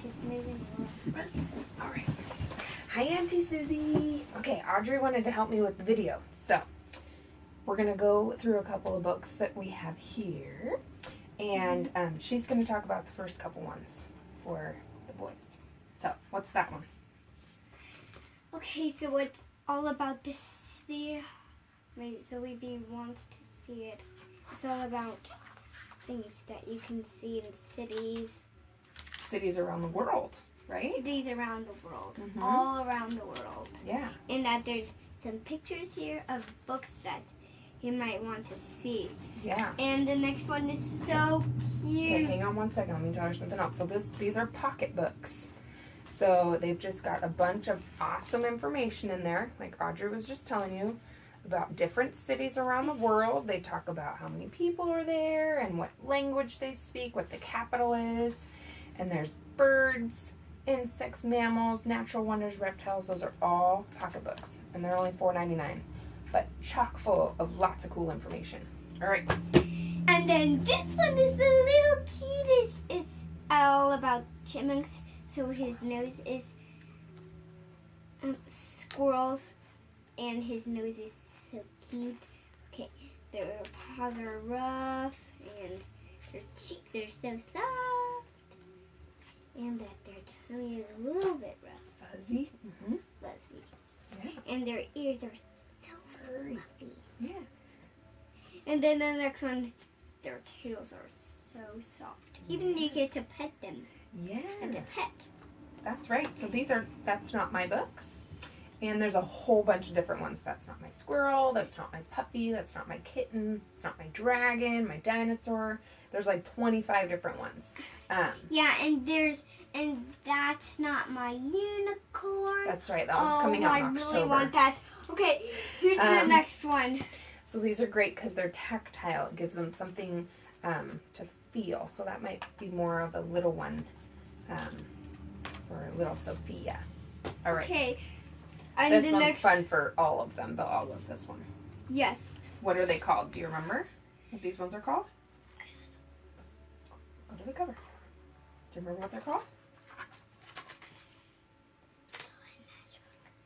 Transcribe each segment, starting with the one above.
just moving around. All right. Hi, Auntie Susie. Okay, Audrey wanted to help me with the video, so we're gonna go through a couple of books that we have here, and she's gonna talk about the first couple ones for the boys. So, what's that one? Okay, so it's all about the city. Wait, Zoe wants to see it. It's all about things that you can see in cities. Cities around the world, right? Cities around the world. All around the world. Yeah. And that there's some pictures here of books that you might want to see. Yeah. And the next one is so cute. Okay, hang on one second. Let me tell her something else. So these are pocket books. So they've just got a bunch of awesome information in there, like Audrey was just telling you, about different cities around the world. They talk about how many people are there and what language they speak, what the capital is. And there's birds, insects, mammals, natural wonders, reptiles. Those are all pocketbooks, and they're only $4.99, but chock full of lots of cool information. All right. And then this one is the little cutest. It's all about chipmunks. So his nose is squirrels, and his nose is so cute. Okay, their paws are rough, and their cheeks are so soft. And that their tummy is a little bit rough. Fuzzy. Fuzzy. Yeah. And their ears are so fluffy. Yeah. And then the next one, their tails are so soft. Even you get to pet them. Yeah. As a pet. That's right. So that's not my books. And there's a whole bunch of different ones. That's not my squirrel. That's not my puppy. That's not my kitten. It's not my dragon, my dinosaur. There's like 25 different ones. Yeah, and that's not my unicorn. That's right. That one's coming out in October. I really want that. Okay, here's the next one. So these are great because they're tactile. It gives them something to feel. So that might be more of a little one for little Sophia. All right. Okay. And this one's fun for all of them. They'll all love this one. Yes. What are they called? Do you remember what these ones are called? Go to the cover. Do you remember what they're called?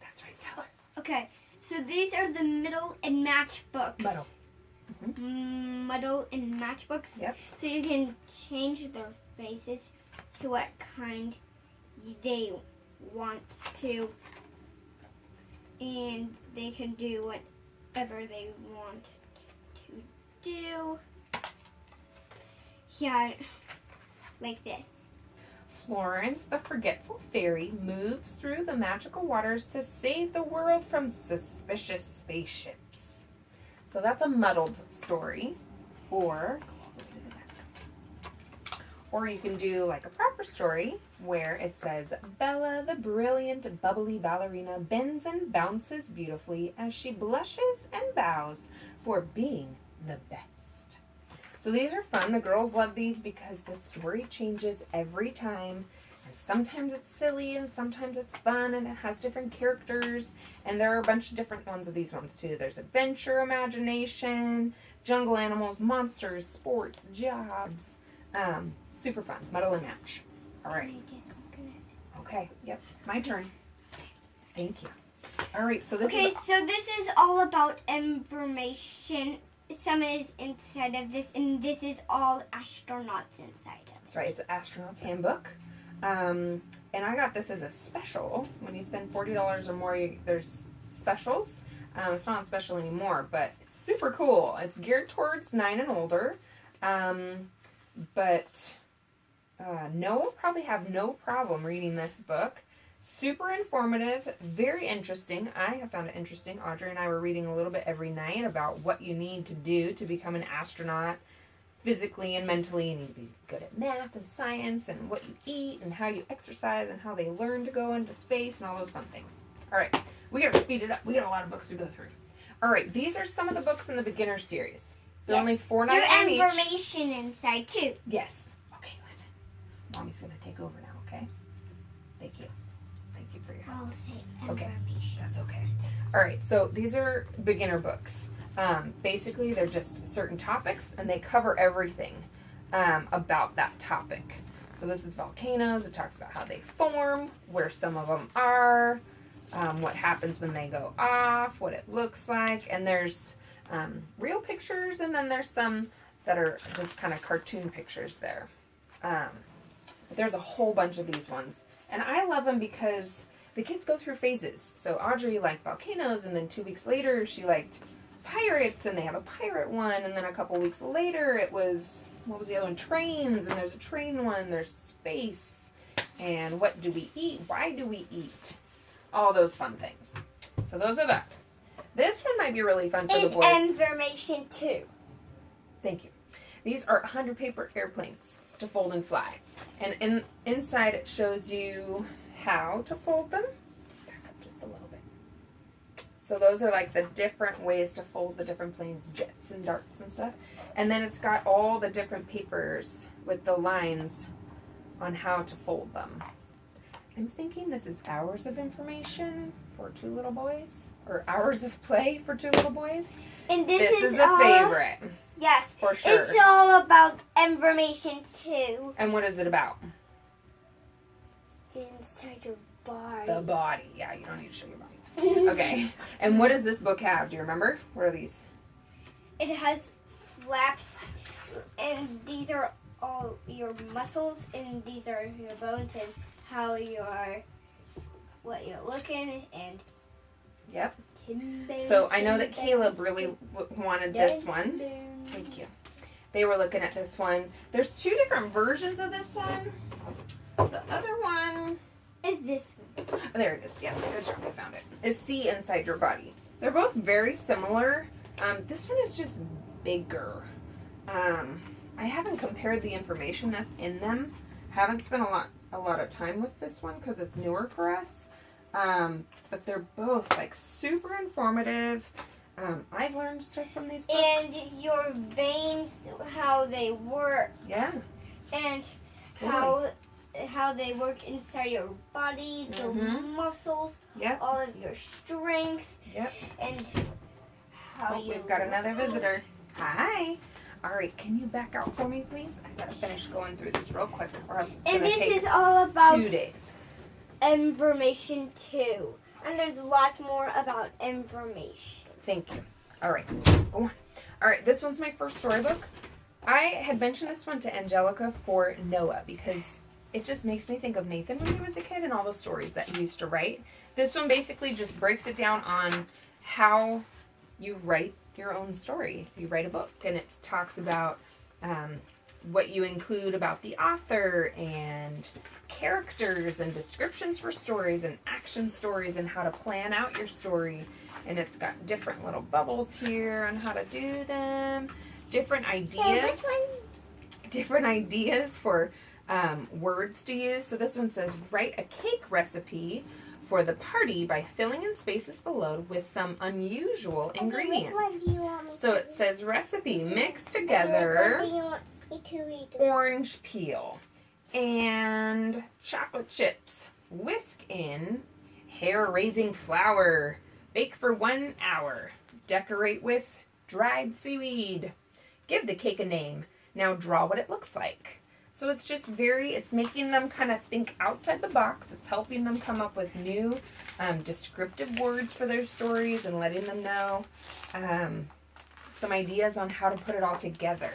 That's right. Tell her. Okay. So these are the Muddle and Match books. Muddle. Muddle and Match books. Yep. So you can change their faces to what kind they want to. And they can do whatever they want to do. Yeah, like this. Florence, the forgetful fairy, moves through the magical waters to save the world from suspicious spaceships. So that's a muddled story. Or you can do like a proper story where it says, Bella, the brilliant, bubbly ballerina, bends and bounces beautifully as she blushes and bows for being the best. So these are fun. The girls love these because the story changes every time. And sometimes it's silly and sometimes it's fun and it has different characters. And there are a bunch of different ones of these ones too. There's adventure, imagination, jungle animals, monsters, sports, jobs. Super fun. Muddle and Match. All right. Okay. Yep. My turn. Thank you. All right. So this is... so this is all about information. Some is inside of this, and this is all astronauts inside of it. That's right. It's an astronaut's handbook. And I got this as a special. When you spend $40 or more, there's specials. It's not special anymore, but it's super cool. It's geared towards 9 and older. But Noah will probably have no problem reading this book. Super informative, very interesting. I have found it interesting. Audrey and I were reading a little bit every night about what you need to do to become an astronaut physically and mentally. You need to be good at math and science and what you eat and how you exercise and how they learn to go into space and all those fun things. All right, we got to speed it up. We got a lot of books to go through. All right, these are some of the books in the beginner series. They're only $4.99 each. There's information inside too. Yes. Okay, listen. Mommy's going to take over now, okay? Thank you. Thank you for your help. I'll say Okay, information. that's okay. All right, so these are beginner books. Basically, they're just certain topics, and they cover everything about that topic. So this is volcanoes. It talks about how they form, where some of them are, what happens when they go off, what it looks like. And there's real pictures, and then there's some that are just kind of cartoon pictures there. But there's a whole bunch of these ones. And I love them because the kids go through phases. So Audrey liked volcanoes, and then 2 weeks later she liked pirates, and they have a pirate one. And then a couple weeks later it was, what was the other one? Trains, and there's a train one. There's space, and what do we eat? Why do we eat? All those fun things. So those are that. This one might be really fun for the boys. Information too. Thank you. These are 100 paper airplanes to fold and fly. And inside it shows you how to fold them. Back up just a little bit. So those are like the different ways to fold the different planes, jets and darts and stuff. And then it's got all the different papers with the lines on how to fold them. I'm thinking this is hours of information for 2 little boys, or hours of play for 2 little boys. And this is a favorite. Yes, for sure. It's all about information too. And what is it about? Inside your body. The body. Yeah, you don't need to show your body. Okay. And what does this book have? Do you remember? What are these? It has flaps, and these are all your muscles, and these are your bones, and how you are, what you're looking, and yep. timbers. So I know that Caleb really wanted this one. Thank you. They were looking at this one. There's 2 different versions of this one. The other one is this one. Oh, there it is. Yeah, good job. We found it. Is See Inside Your Body. They're both very similar. This one is just bigger. I haven't compared the information that's in them. Haven't spent a lot of time with this one because it's newer for us. But they're both like super informative. I've learned stuff from these books. And your veins, how they work. Yeah. And how they work inside your body, your muscles, yep. all of your strength. Yep. And how we've got another visitor. Hi. All right, can you back out for me, please? I gotta finish going through this real quick, or else it's and gonna this take is all about 2 days. Information too. And there's lots more about information. Thank you. All right, go on. All right, this one's my first storybook. I had mentioned this one to Angelica for Noah because it just makes me think of Nathan when he was a kid and all the stories that he used to write. This one basically just breaks it down on how you write your own story. You write a book, and it talks about what you include about the author and characters and descriptions for stories and action stories and how to plan out your story. And it's got different little bubbles here on how to do them, different ideas, different ideas for words to use. So this one says, write a cake recipe for the party by filling in spaces below with some unusual ingredients. So it says recipe, mix together orange peel and chocolate chips. Whisk in hair-raising flour. Bake for 1 hour. Decorate with dried seaweed. Give the cake a name. Now draw what it looks like. So it's just it's making them kind of think outside the box. It's helping them come up with new descriptive words for their stories and letting them know some ideas on how to put it all together.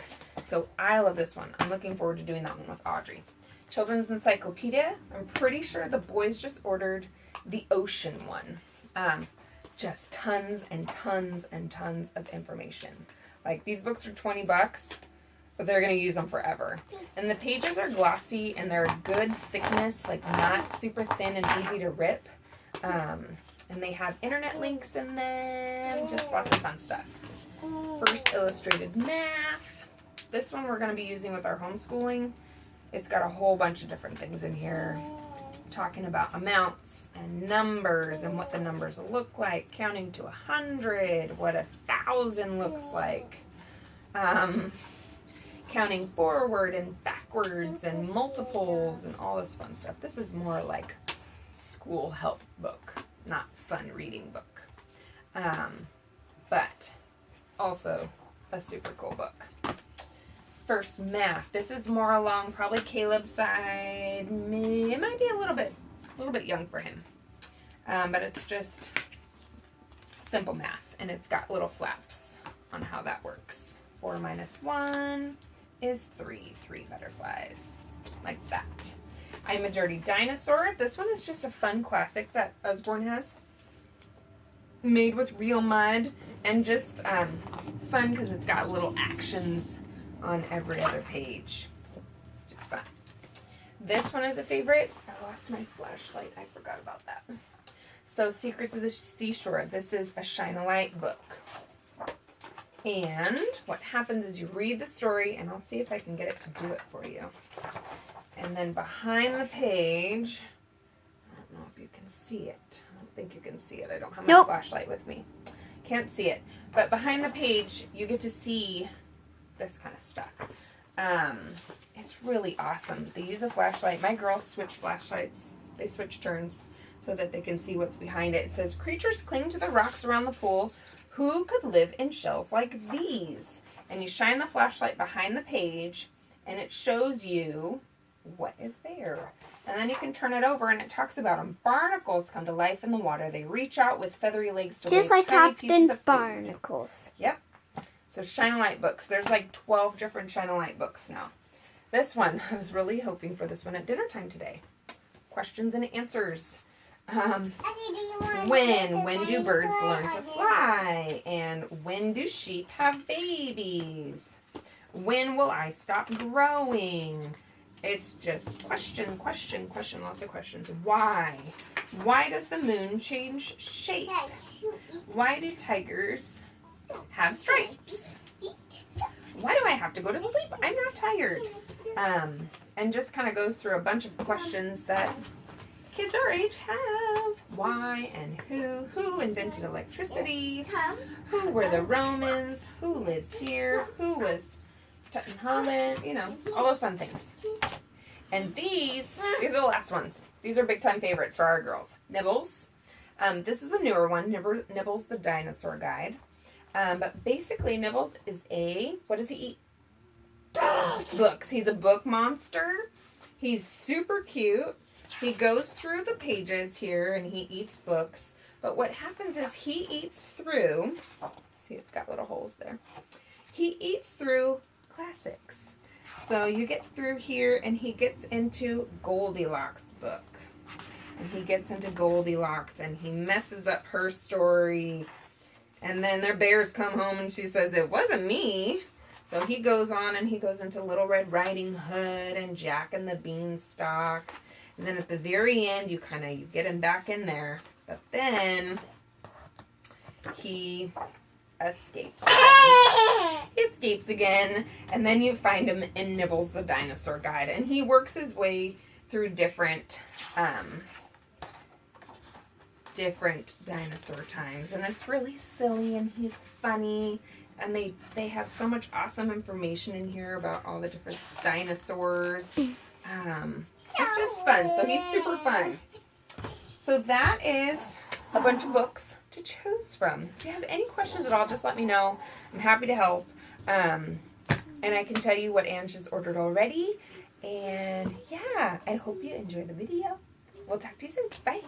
So I love this one. I'm looking forward to doing that one with Audrey. Children's Encyclopedia. I'm pretty sure the boys just ordered the ocean one. Just tons and tons and tons of information. Like, these books are $20, but they're going to use them forever. And the pages are glossy, and they're good thickness, like not super thin and easy to rip. And they have internet links in them, just lots of fun stuff. First Illustrated Math. This one we're going to be using with our homeschooling. It's got a whole bunch of different things in here, talking about amounts and numbers and what the numbers look like, counting to 100, what 1,000 looks like. Counting forward and backwards and multiples and all this fun stuff. This is more like school help book, not fun reading book. But also a super cool book. first math. This is more along probably Caleb's side. It might be a little bit young for him. But it's just simple math, and it's got little flaps on how that works. 4 minus 1 is 3. 3 butterflies, like that. I'm a Dirty Dinosaur. This one is just a fun classic that Usborne has, made with real mud, and just fun because it's got little actions on every other page. Super fun. This one is a favorite. I lost my flashlight. I forgot about that. So, Secrets of the Seashore. This is a Shine-a-Light book. And what happens is you read the story, and I'll see if I can get it to do it for you. And then behind the page, I don't know if you can see it. I don't think you can see it. I don't have my flashlight with me. Can't see it. But behind the page, you get to see this kind of stuff. It's really awesome. They use a flashlight. My girls switch flashlights. They switch turns so that they can see what's behind it. It says, creatures cling to the rocks around the pool. Who could live in shells like these? And you shine the flashlight behind the page, and it shows you what is there. And then you can turn it over, and it talks about them. Barnacles come to life in the water. They reach out with feathery legs to just lay like tiny pieces Captain of food. Barnacles. Yep. So Shine-a-Light books. There's like 12 different Shine-a-Light books now. This one, I was really hoping for this one at dinner time today. Questions and answers. When do birds learn to fly? And when do sheep have babies? When will I stop growing? It's just question, lots of questions. Why? Why does the moon change shape? Why do tigers have stripes? Why do I have to go to sleep? I'm not tired. And just kind of goes through a bunch of questions that kids our age have. Why and who? Who invented electricity? Who were the Romans? Who lives here? Who was Tutankhamun? You know, all those fun things. And these are the last ones. These are big time favorites for our girls. Nibbles. This is a newer one. Nibbles the Dinosaur Guide. But basically, Nibbles is what does he eat? Books. He's a book monster. He's super cute. He goes through the pages here and he eats books. But what happens is he eats through, see, it's got little holes there. He eats through classics. So you get through here and he gets into Goldilocks' book. And he gets into Goldilocks and he messes up her story. And then their bears come home and she says, it wasn't me. So he goes on and he goes into Little Red Riding Hood and Jack and the Beanstalk. And then at the very end, you get him back in there. But then he escapes again. He escapes again. And then you find him in Nibbles the Dinosaur Guide. And he works his way through different dinosaur times. And it's really silly and he's funny. And they have so much awesome information in here about all the different dinosaurs. It's just fun. So he's super fun. So that is a bunch of books to choose from. If you have any questions at all, just let me know. I'm happy to help. And I can tell you what Ange has ordered already. And yeah, I hope you enjoy the video. We'll talk to you soon. Bye.